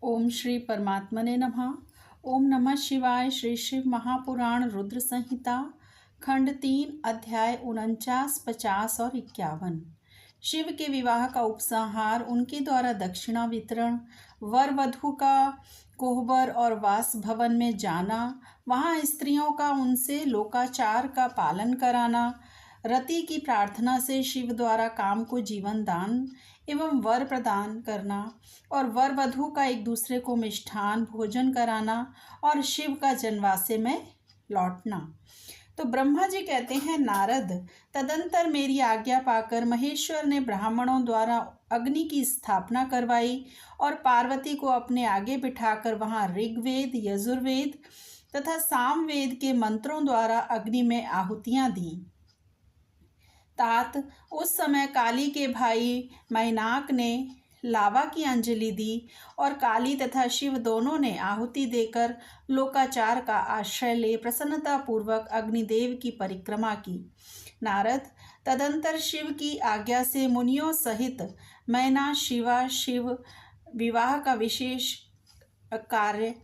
ओम श्री परमात्मने नमः। ओम नमः शिवाय। श्री शिव महापुराण रुद्र संहिता खंड 3 अध्याय 49, 50 और 51। शिव के विवाह का उपसंहार, उनके द्वारा दक्षिणा वितरण, वर वधु का कोहबर और वास भवन में जाना, वहां स्त्रियों का उनसे लोकाचार का पालन कराना, रति की प्रार्थना से शिव द्वारा काम को जीवन दान एवं वर प्रदान करना और वर वधु का एक दूसरे को मिष्ठान भोजन कराना और शिव का जनवासे में लौटना। तो ब्रह्मा जी कहते हैं, नारद, तदंतर मेरी आज्ञा पाकर महेश्वर ने ब्राह्मणों द्वारा अग्नि की स्थापना करवाई और पार्वती को अपने आगे बिठाकर वहां ऋग्वेद, यजुर्वेद तथा सामवेद के मंत्रों द्वारा अग्नि में आहुतियां दी। तात उस समय काली के भाई मैनाक ने लावा की अंजलि दी और काली तथा शिव दोनों ने आहुति देकर लोकाचार का आश्रय ले प्रसन्नता पूर्वक अग्निदेव की परिक्रमा की। नारद, तदंतर शिव की आज्ञा से मुनियों सहित मैना शिवा शिव विवाह का विशेष कार्य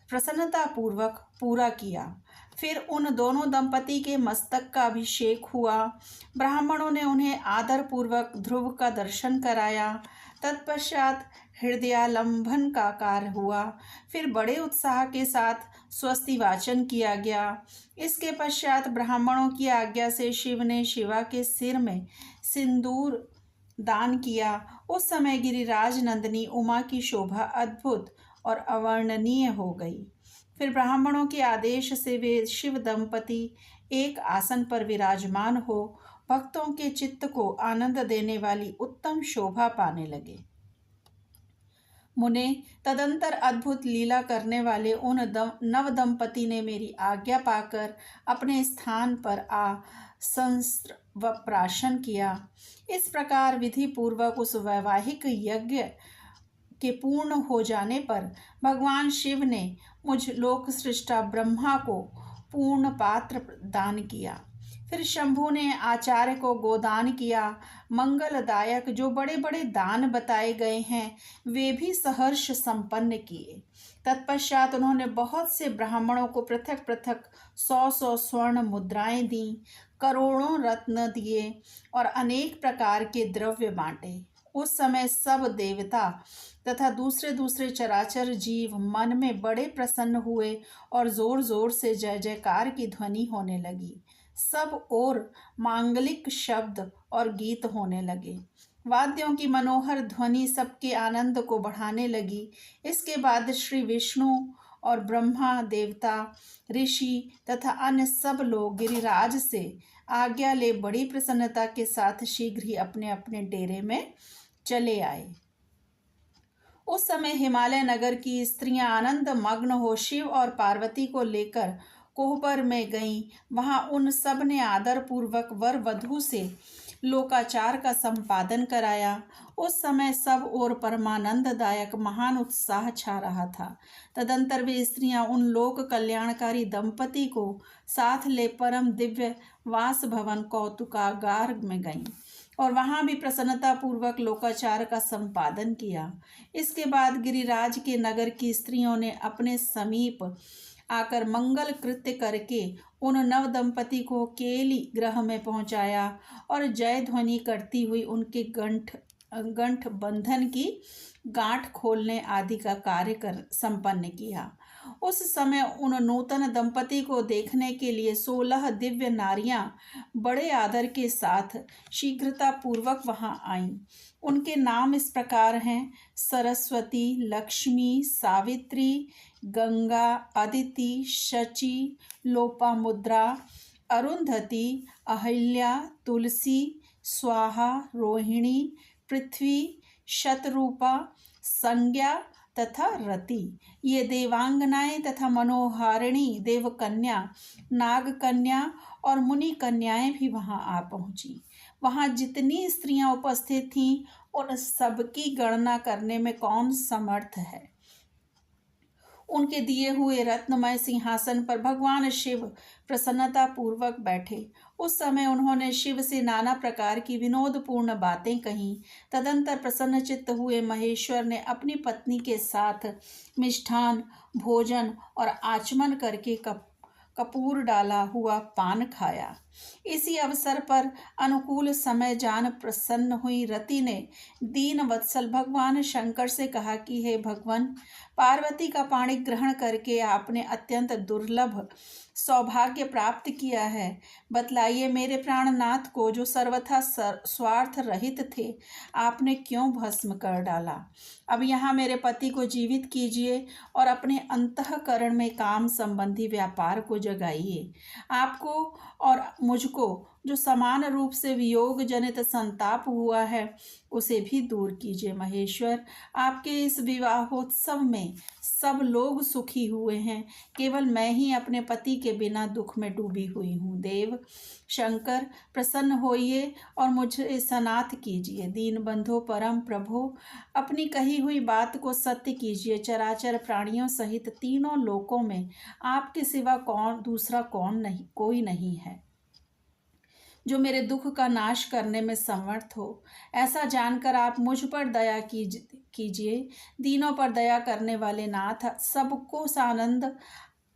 प्रसन्नता पूर्वक पूरा किया। फिर उन दोनों दंपति के मस्तक का अभिषेक हुआ। ब्राह्मणों ने उन्हें आदर पूर्वक ध्रुव का दर्शन कराया। तत्पश्चात हृदयालंबन का कार्य हुआ। फिर बड़े उत्साह के साथ स्वस्ति वाचन किया गया। इसके पश्चात ब्राह्मणों की आज्ञा से शिव ने शिवा के सिर में सिंदूर दान किया। उस समय गिरिराज नंदिनी उमा की शोभा अद्भुत और अवर्णनीय हो गई। फिर ब्राह्मणों के आदेश से वे शिव दंपति एक आसन पर विराजमान हो भक्तों के चित्त को आनंद देने वाली उत्तम शोभा पाने लगे। मुने, तदंतर अद्भुत लीला करने वाले उन नव दंपति ने मेरी आज्ञा पाकर अपने स्थान पर आ संस्र व प्राशन किया। इस प्रकार विधि पूर्वक उस वैवाहिक यज्ञ के पूर्ण हो जाने पर भगवान शिव ने मुझ लोक सृष्टा ब्रह्मा को पूर्ण पात्र दान किया। फिर शंभु ने आचार्य को गोदान किया। मंगलदायक जो बड़े बड़े दान बताए गए हैं वे भी सहर्ष संपन्न किए। तत्पश्चात उन्होंने बहुत से ब्राह्मणों को पृथक पृथक 100 स्वर्ण मुद्राएं दी, करोड़ों रत्न दिए और अनेक प्रकार के द्रव्य बांटे। उस समय सब देवता तथा दूसरे दूसरे चराचर जीव मन में बड़े प्रसन्न हुए और जोर जोर से जय जयकार की ध्वनि होने लगी। सब ओर मांगलिक शब्द और गीत होने लगे। वाद्यों की मनोहर ध्वनि सबके आनंद को बढ़ाने लगी। इसके बाद श्री विष्णु और ब्रह्मा, देवता, ऋषि तथा अन्य सब लोग गिरिराज से आज्ञा ले बड़ी प्रसन्नता के साथ शीघ्र ही अपने अपने डेरे में चले आए। उस समय हिमालय नगर की स्त्रियां आनंद मग्न हो शिव और पार्वती को लेकर कोहबर में गईं। वहां उन सब ने आदर पूर्वक वर वधु से लोकाचार का संपादन कराया। उस समय सब ओर परमानंददायक महान उत्साह छा रहा था। तदंतर वे स्त्रियां उन लोक कल्याणकारी दंपति को साथ ले परम दिव्य वास भवन कौतुकागार में गईं और वहां भी प्रसन्नता पूर्वक लोकाचार का संपादन किया। इसके बाद गिरिराज के नगर की स्त्रियों ने अपने समीप आकर मंगल कृत्य करके उन नव दंपति को केली ग्रह में पहुंचाया और जय ध्वनि करती हुई उनके गंठ बंधन की गांठ खोलने आदि का कार्य संपन्न किया। उस समय उन नूतन दंपति को देखने के लिए 16 दिव्य नारियां बड़े आदर के साथ शीघ्रता पूर्वक वहां आईं। उनके नाम इस प्रकार हैं: सरस्वती, लक्ष्मी, सावित्री, गंगा, अदिति, शची, लोपामुद्रा, अरुंधति, अहिल्या, तुलसी, स्वाहा, रोहिणी, पृथ्वी, शतरूपा, संज्ञा तथा रति। ये देवांगनाएं तथा मनोहारिणी देवकन्या, नागकन्या और मुनि कन्याएं भी वहां आ पहुंची। वहां जितनी स्त्रियां उपस्थित थीं उन सबकी गणना करने में कौन समर्थ है। उनके दिए हुए रत्नमय सिंहासन पर भगवान शिव प्रसन्नता पूर्वक बैठे उस समय उन्होंने शिव से नाना प्रकार की विनोदपूर्ण बातें कहीं। तदंतर प्रसन्नचित्त हुए महेश्वर ने अपनी पत्नी के साथ मिष्ठान भोजन और आचमन करके कपूर डाला हुआ पान खाया। इसी अवसर पर अनुकूल समय जान प्रसन्न हुई रति ने दीन वत्सल भगवान शंकर से कहा कि हे भगवान, पार्वती का पाणी ग्रहण करके आपने अत्यंत दुर्लभ सौभाग्य प्राप्त किया है। बतलाइए, मेरे प्राणनाथ को जो सर्वथा स्वार्थ रहित थे, आपने क्यों भस्म कर डाला? अब यहाँ मेरे पति को जीवित कीजिए और अपने अंतःकरण में काम संबंधी व्यापार को जगाइए। आपको और मुझको जो समान रूप से वियोग जनित संताप हुआ है, उसे भी दूर कीजिए। महेश्वर, आपके इस विवाहोत्सव में सब लोग सुखी हुए हैं, केवल मैं ही अपने पति के बिना दुख में डूबी हुई हूँ। देव शंकर, प्रसन्न होइए और मुझे सनाथ कीजिए। दीन बंधो परम प्रभो, अपनी कही हुई बात को सत्य कीजिए। चराचर प्राणियों सहित तीनों लोकों में आपके सिवा दूसरा कोई नहीं है जो मेरे दुख का नाश करने में समर्थ हो। ऐसा जानकर आप मुझ पर दया कीजिए। दीनों पर दया करने वाले नाथ, सबको आनंद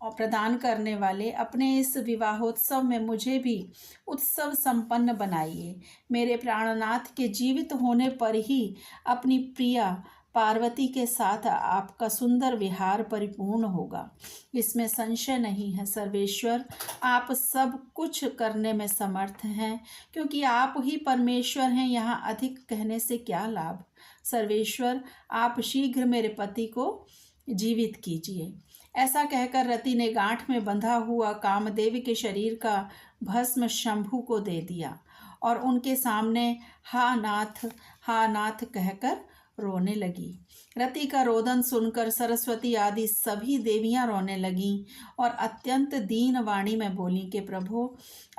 और प्रदान करने वाले, अपने इस विवाहोत्सव में मुझे भी उत्सव संपन्न बनाइए। मेरे प्राणनाथ के जीवित होने पर ही अपनी प्रिया पार्वती के साथ आपका सुंदर विहार परिपूर्ण होगा, इसमें संशय नहीं है। सर्वेश्वर, आप सब कुछ करने में समर्थ हैं, क्योंकि आप ही परमेश्वर हैं। यहाँ अधिक कहने से क्या लाभ? सर्वेश्वर, आप शीघ्र मेरे पति को जीवित कीजिए। ऐसा कहकर रति ने गांठ में बंधा हुआ कामदेव के शरीर का भस्म शंभु को दे दिया और उनके सामने हा नाथ कहकर रोने लगी। रति का रोदन सुनकर सरस्वती आदि सभी देवियां रोने लगीं और अत्यंत दीन वाणी में बोली कि प्रभु,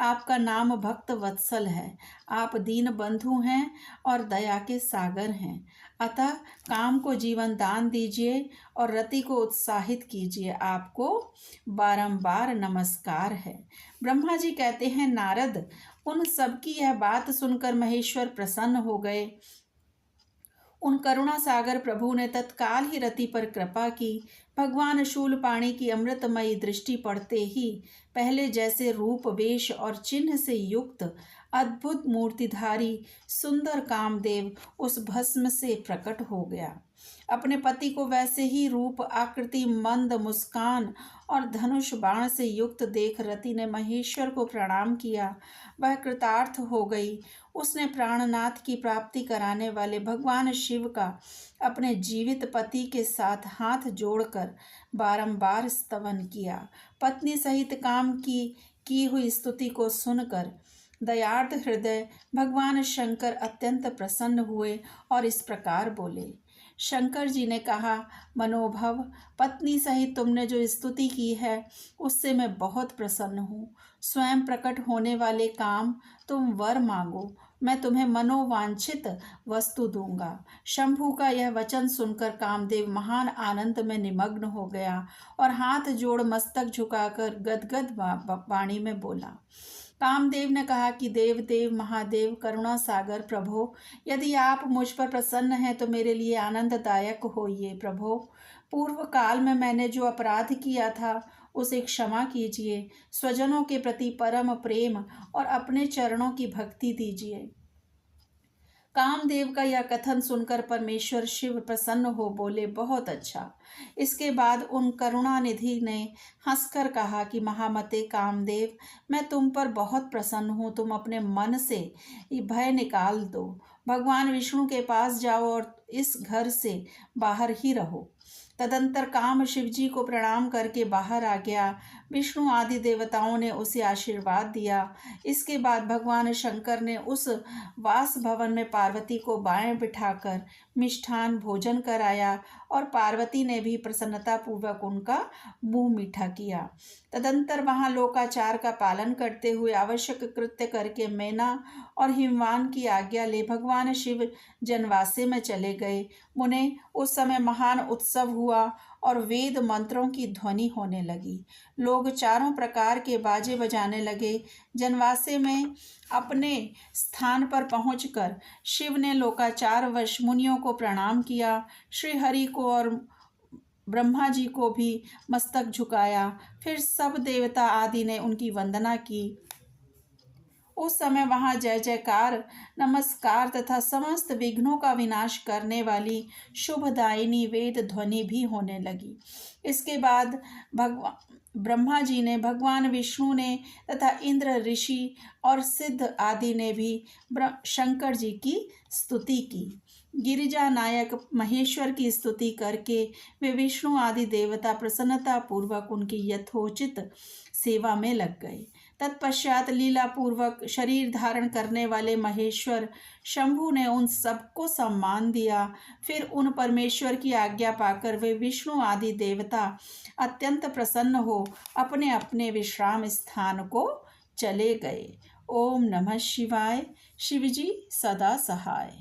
आपका नाम भक्त वत्सल है, आप दीन बंधु हैं और दया के सागर हैं। अतः काम को जीवन दान दीजिए और रति को उत्साहित कीजिए। आपको बारंबार नमस्कार है। ब्रह्मा जी कहते हैं, नारद, उन सबकी यह बात सुनकर महेश्वर प्रसन्न हो गए। उन करुणा सागर प्रभु ने तत्काल ही रति पर कृपा की। भगवान शूलपाणी की अमृतमयी दृष्टि पड़ते ही पहले जैसे रूप, वेश और चिन्ह से युक्त अद्भुत मूर्तिधारी सुंदर कामदेव उस भस्म से प्रकट हो गया। अपने पति को वैसे ही रूप, आकृति, मंद मुस्कान और धनुष बाण से युक्त देख रति ने महेश्वर को प्रणाम किया। वह कृतार्थ हो गई। उसने प्राणनाथ की प्राप्ति कराने वाले भगवान शिव का अपने जीवित पति के साथ हाथ जोड़कर बारंबार स्तवन किया। पत्नी सहित काम की हुई स्तुति को सुनकर दयार्थ हृदय भगवान शंकर अत्यंत प्रसन्न हुए और इस प्रकार बोले। शंकर जी ने कहा, मनोभव, पत्नी सहित तुमने जो स्तुति की है उससे मैं बहुत प्रसन्न हूँ। स्वयं प्रकट होने वाले काम, तुम वर मांगो, मैं तुम्हें मनोवांछित वस्तु दूंगा। शंभु का यह वचन सुनकर कामदेव महान आनंद में निमग्न हो गया और हाथ जोड़ मस्तक झुकाकर गदगद वाणी में बोला। कामदेव ने कहा कि देव महादेव, करुणा सागर प्रभो, यदि आप मुझ पर प्रसन्न हैं तो मेरे लिए आनंददायक होइए। प्रभो, पूर्व काल में मैंने जो अपराध किया था उसे क्षमा कीजिए। स्वजनों के प्रति परम प्रेम और अपने चरणों की भक्ति दीजिए। कामदेव का यह कथन सुनकर परमेश्वर शिव प्रसन्न हो बोले, बहुत अच्छा। इसके बाद उन करुणानिधि ने हंसकर कहा कि महामते कामदेव, मैं तुम पर बहुत प्रसन्न हूँ। तुम अपने मन से भय निकाल दो, भगवान विष्णु के पास जाओ और इस घर से बाहर ही रहो। तदंतर काम शिवजी को प्रणाम करके बाहर आ गया। विष्णु आदि देवताओं ने उसे आशीर्वाद दिया। इसके बाद भगवान शंकर ने उस वास भवन में पार्वती को बाएं बिठाकर मिष्ठान भोजन कराया और पार्वती ने भी प्रसन्नतापूर्वक उनका मुंह मीठा किया। तदंतर वहां लोकाचार का पालन करते हुए आवश्यक कृत्य करके मैना और हिमवान की आज्ञा ले भगवान शिव जनवासे में चले गए। मुने उस समय महान उत्सव हुआ और वेद मंत्रों की ध्वनि होने लगी। लोग चारों प्रकार के बाजे बजाने लगे। जनवासे में अपने स्थान पर पहुंचकर शिव ने लोकाचारवश मुनियों को प्रणाम किया। श्री हरि को और ब्रह्मा जी को भी मस्तक झुकाया। फिर सब देवता आदि ने उनकी वंदना की। उस समय वहाँ जय जयकार, नमस्कार तथा समस्त विघ्नों का विनाश करने वाली शुभदायिनी वेद ध्वनि भी होने लगी। इसके बाद ब्रह्मा जी ने, भगवान विष्णु ने तथा इंद्र ऋषि और सिद्ध आदि ने भी शंकर जी की स्तुति की। गिरिजा नायक महेश्वर की स्तुति करके वे विष्णु आदि देवता प्रसन्नता पूर्वक उनकी यथोचित सेवा में लग गए। तत्पश्चात लीला पूर्वक शरीर धारण करने वाले महेश्वर शंभु ने उन सबको सम्मान दिया। फिर उन परमेश्वर की आज्ञा पाकर वे विष्णु आदि देवता अत्यंत प्रसन्न हो अपने अपने विश्राम स्थान को चले गए। ओम नमः शिवाय। शिवजी सदा सहाय।